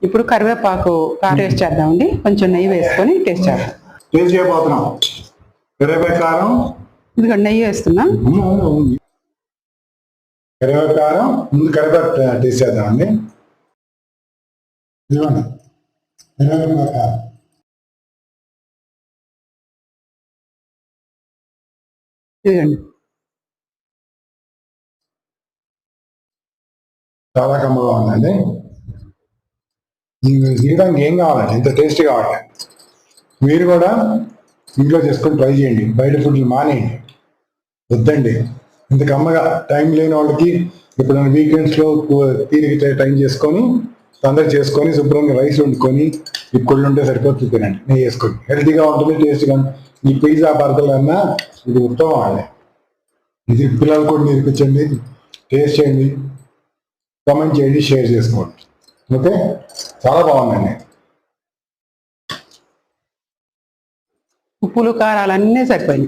ఇప్పుడు కరివేపాకు టేస్ట్ చేద్దామండి. కొంచెం నెయ్యి వేసుకొని టేస్ట్ చేద్దాం. టేస్ట్ చేయబోతున్నాం. కరివేపాకు కారం, ఇదిగో నెయ్యి వేస్తున్నా. కరివేపాకు కారం ముందు కరివేపాకు టేస్ట్ చేద్దామండి. ఇదిగోండి కరివేపాకు కారం. ఇదిగోండి. చాలా కమ్మగా ఉందండి. తీయడానికి ఏం కావాలండి, ఇంత టేస్టీ కావాలి. మీరు కూడా ఇంట్లో చేసుకొని ట్రై చేయండి. బయట ఫుడ్లు మానేయండి, వద్దండి. ఇంత కమ్మగా టైం లేని వాళ్ళకి ఎప్పుడైనా వీకెండ్స్లో తీరిక టైం చేసుకొని తొందర చేసుకొని శుభ్రంగా రైస్ వండుకొని ఇప్పుడు ఉంటే సరిపోతుంది. తినండి, నెయ్యి వేసుకొని. హెల్తీగా ఉంటుంది, టేస్ట్గా ఉంటుంది. ఈ పిజ్జా బర్గర్ అన్నా ఇది ఉత్తమం అండి. ఇది పిల్లలు కూడా నేర్పించండి, టేస్ట్ చేయండి, కామెంట్ చేయండి, షేర్ చేసుకోండి. ఓకే, చాలా బాగుందండి. ఉప్పులు కారాలు అన్నీ సరిపోయినాయి.